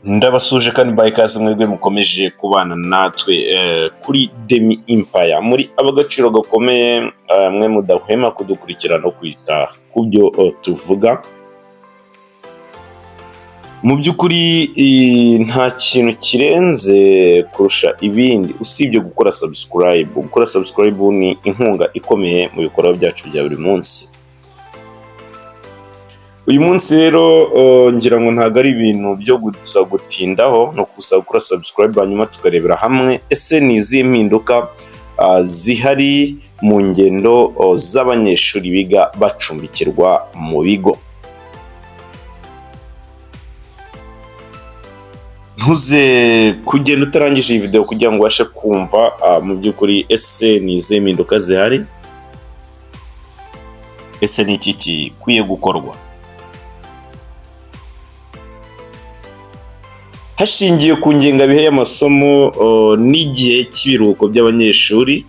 Ndabasuje kandi mbaye ikaze mwebwe mukomeje kubana natwe kuri Demi Empire muri abagaciro gakomeye, mwe mudahwema kudukurikirana no kwita ku byo tuvuga. Mu by'ukuri nta kintu kirenze kurusha ibindi usibye gukora subscribe. Gukora subscribe ni inkunga ikomeye mu bikorwa byacu bya buri munsi. Uyu munsi rero ngira ngo ntago ari ibintu byo gusa gutindaho no gusa gukora subscribe hanyuma tukarebera hamwe ese ni izihe mpinduka zihari mu ngendo z'abanyeshuri biga bacumbikirwa mu bigo. Ntuze kugenda utarangije iyi video kugira ngo ubashe kumva mu by'ukuri ese ni izihe mpinduka zihari, ese ni iki gikwiye gukorwa. Hashingiye ku ngengabihe y'amasomo n'igihe cy'ibiruhuko by'abanyeshuri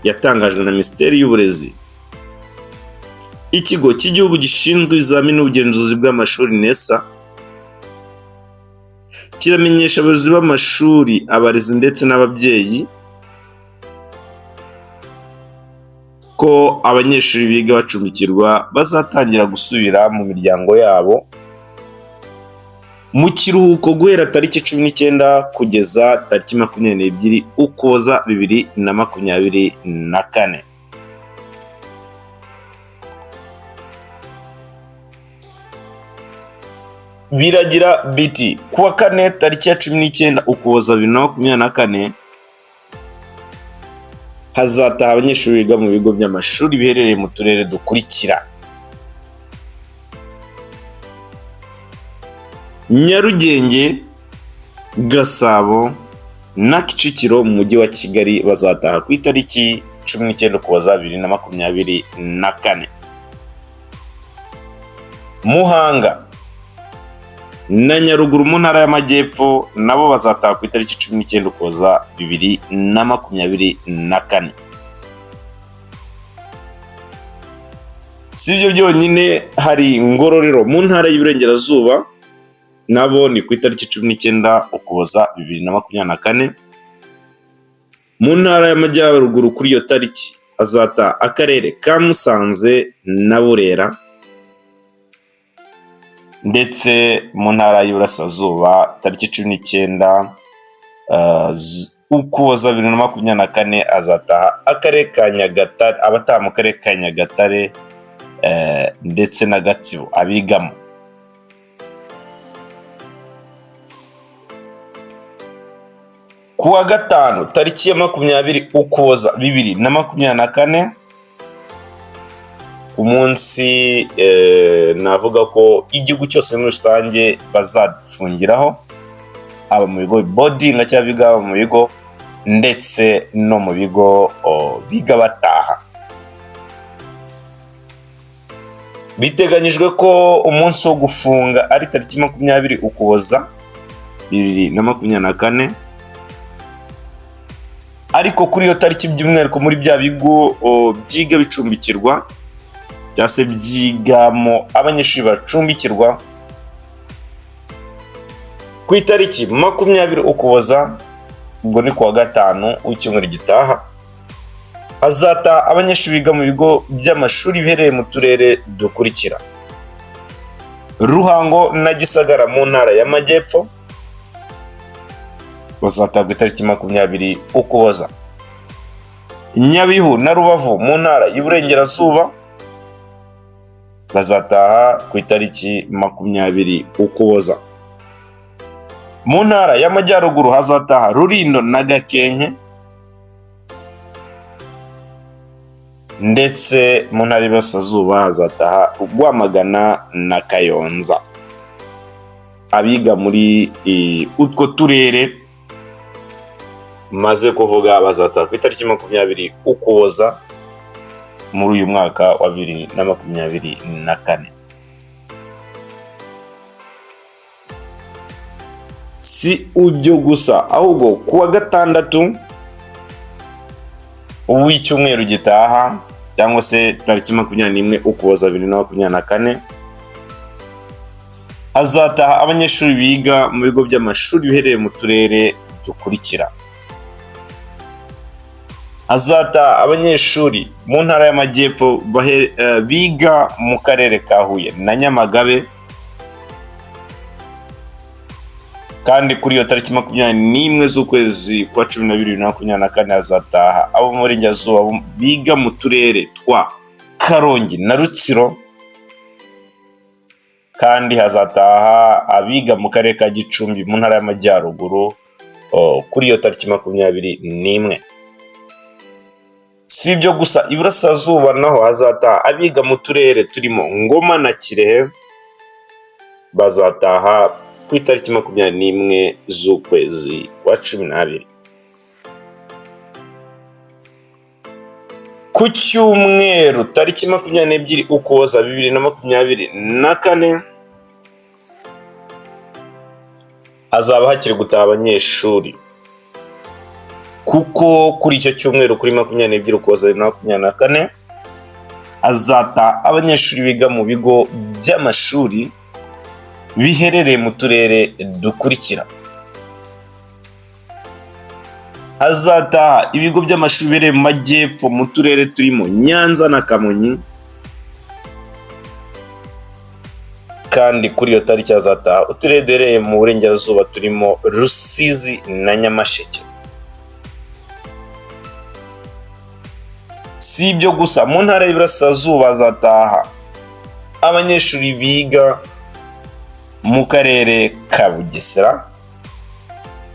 yatangajwe na Minisiteri y'Uburezi, Ikigo cy'Igihugu gishinzwe ibizamini n'ubugenzuzi bw'amashuri NESA kiramenyesha abayobozi b'amashuri, abarezi ndetse n'ababyeyi ko abanyeshuri biga bacumbikirwa bazatangira gusubira mu miryango yabo mu kiruhuko guhera tariki 19 kugeza tariki 22 Ukuboza 2024. Biragira biti kuwa kane tariki ya 19 Ukuboza 2024 hazataha abanyeshuri biga mu bigo by'amashuri biherereye mu turere dukurikira: Nyarugenge, Gasabo na Kicukiro mu mujyi wa Kigali bazataha ku itariki 19 Ukuboza 2024. Muhanga na Nyaruguru mu ntara y'Amajyepfo nabo bazataha ku itariki 19 Ukuboza 2024. Si ibyo byonyine, hari Ngororero mu ntara y'Iburengerazuba nabo ni ku itariki 19 Ukuboza 2024. Mu ntara y'Amajyaruguru kuri iyo tariki hazataha akarere ka Musanze na Burera, ndetse mu ntara y'Iburasirazuba tariki 19 Ukuboza 2024 azataha akarere ka Nyagatare, abataha mu karere ka Nyagatare ndetse na Gatsibo abigamo. Kuwa gatanu tariki ya 20 Ukuboza 2024 umunsi navuga ko igihugu cyose muri rusange bazafungiraho, aba mu bigo boarding cyangwa biga mu bigo ndetse no mu bigo biga bataha. Biteganyijwe ko umunsi wo gufunga ari tariki 20 Ukuboza 2024, ariko kuri iyo tariki by'umwihariko muri bya bigo byiga bicumbikirwa cyangwa se byigamo abanyeshuri bacumbikirwa, ku itariki 20 Ukuboza, ubwo ni kuwa gatanu w'icyumweru gitaha, hazataha abanyeshuri biga mu bigo by'amashuri biherereye mu turere dukurikira: Ruhango na Gisagara mu ntara y'Amajyepfo bazataha ku itariki 20 Ukuboza. Nyabihu na Rubavu mu ntara y'Iburengerazuba bazataha ku itariki 20 Ukuboza. Mu ntara y'Amajyaruguru hazataha Rulindo na Gakenke, ndetse mu ntara y'Iburasirazuba hazataha Rwamagana na Kayonza. Abiga muri utwo turere maze kuvuga bazataha ku itariki 20 Ukuboza muri uyu mwaka wa 2024. Si ibyo gusa, ahubwo kuwa gatandatu w'icyumweru gitaha cyangwa se tariki 21 Ukuboza 2024 hazataha abanyeshuri biga mu bigo by'amashuri biherereye mu turere dukurikira. Hazataha abanyeshuri mu ntara y'Amajyepfo biga mu karere ka Huye na Nyamagabe, kandi kuri iyo tariki 21 z'ukwezi kwa 12 2024 hazataha abo mu Burengerazuba biga mu turere twa Karongi na Rutsiro, kandi hazataha abiga mu karere ka Gicumbi mu ntara y'Amajyaruguru kuri iyo tariki 21. Si ibyo gusa, Iburasirazuba naho hazataha abiga mu turere turimo Ngoma na Kirehe, bazataha ku itariki 21 z'ukwezi kwa 12. Ku cyumweru tariki 22 Ukuboza 2024 hazaba hakiri gutaha abanyeshuri, kuko kuri icyo cyumweru kuri 22 Ukuboza 2024 hazataha abanyeshuri biga mu bigo by'amashuri biherereye mu turere dukurikira. Hazataha ibigo by'amashuri biherereye mu Majyepfo mu turere turimo Nyanza na Kamonyi, kandi kuri iyo tariki hazataha uturere duherereye mu Burengerazuba turimo Rusizi na Nyamasheke. Si ibyo gusa, mu ntara y'Iburasirazuba hazataha abanyeshuri biga mu karere ka Bugesera,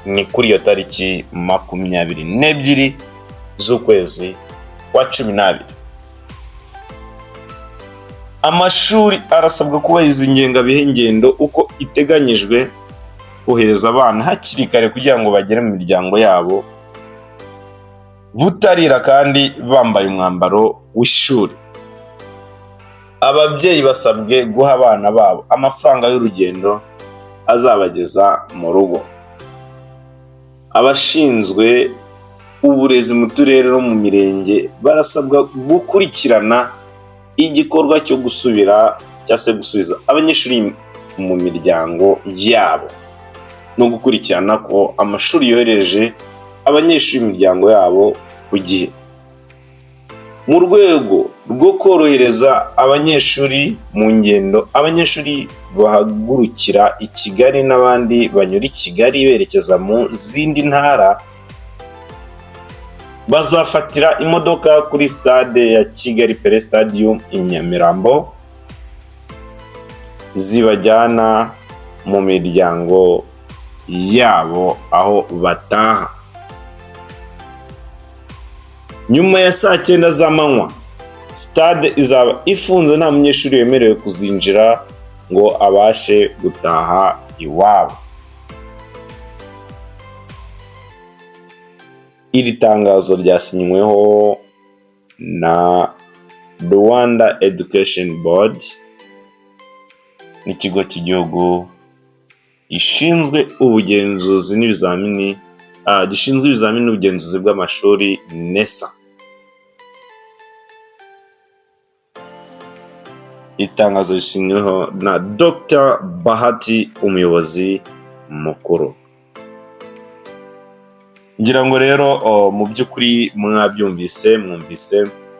ni kuri iyo tariki 22 z'ukwezi kwa 12. Amashuri arasabwa kubahiriza ingengabihe ngendo uko iteganyijwe, kohereza abana hakiri kare kugira ngo bagere mu miryango yabo butarira kandi bambaye umwambaro w'ishuri. Ababyeyi basabwe guha abana babo amafaranga y'urugendo azabageza mu rugo. Abashinzwe uburezi mu turere no mu mirenge barasabwa gukurikirana igikorwa cyo gusubiza abanyeshuri mu miryango yabo, no gukurikirana ko amashuri yohereje abanyeshuri mu miryango yabo ku gihe. Mu rwego rwo korohereza abanyeshuri mu ngendo, abanyeshuri bahagurukira i Kigali n'abandi banyura i Kigali berekeza mu zindi ntara bazafatira imodoka kuri stade ya Kigali Pele Stadium i Nyamirambo zibajyana mu miryango yabo aho bataha. Nyuma ya saa 9 z'amanywa stade izaba ifunze, nta munyeshuri wemerewe kuzinjira ngo abashe gutaha iwabo. Iri tangazo ryasinyweho na Rwanda Education Board, n'ikigo cy'igihugu gishinzwe ubugenzuzi n'ibizamini gishinzwe ibizamini n'ubugenzuzi bw'amashuri NESA. Itangazo risinyweho na Dr. Bahati, umuyobozi mukuru. Ngira ngo rero mu by'ukuri mwumvise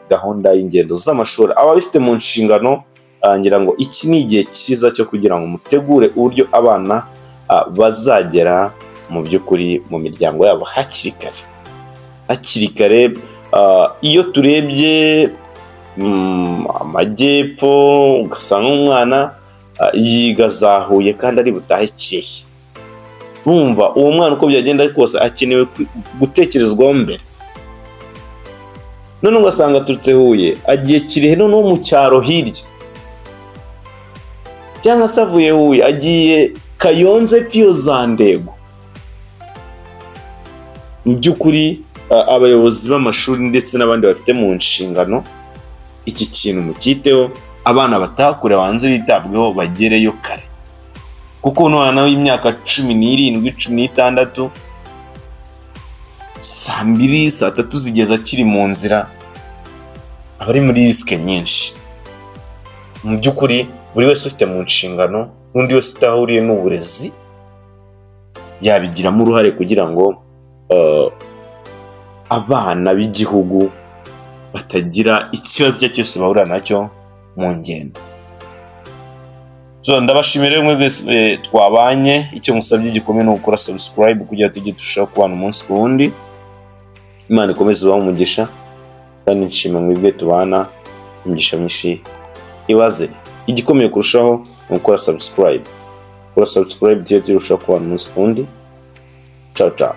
gahunda y'ingendo z'amashuri ababifite mu nshingano. Ngira ngo iki ni igihe cyiza cyo kugira ngo mutegure uburyo abana bazagera mu by'ukuri mu miryango yabo hakiri kare. Iyo turebye Amajyepfo ugasanga umwana yiga za Huye kandi ari butahe Kirehe. Bumva uwo mwana uko byagenda kose akenewe gutekerezwaho mbere. None ugasanga aturutse Huye agiye Kirehe, noneho mu cyaro hirya, cyangwa se avuye Huye agiye Kayonze Piyo za Ndego. Mu by'ukuri abayobozi b'amashuri ndetse n'abandi bafite mu nshingano iki kintu mukiteho, abana batakure banze bitabweho bagereyo kare, kuko n'umwana w'imyaka 17 16 saa 2 saa 3 zigeza akiri mu nzira aba ari muri risike nyinshi. Mu by'ukuri buri wese ufite mu nshingano n'undi wese utahuriye n'uburezi yabigiramo uruhare kugira ngo abana b'igihugu batagira ikibazo icyo cyose bahura nacyo mu ngendo. Ndabashimira mwe mwese twabanye. Icyo musabye gikomeye ni gukora subscribe kugira tujye turushaho kubana umunsi ku wundi. Imana ikomeze ibahe umugisha kandi nshima mwebwe tubana umugisha mwinshi ibaze. Igikomeye kurushaho ni gukora subscribe. Kora subscribe tujye turushaho kubana umunsi ku wundi. Ciao ciao.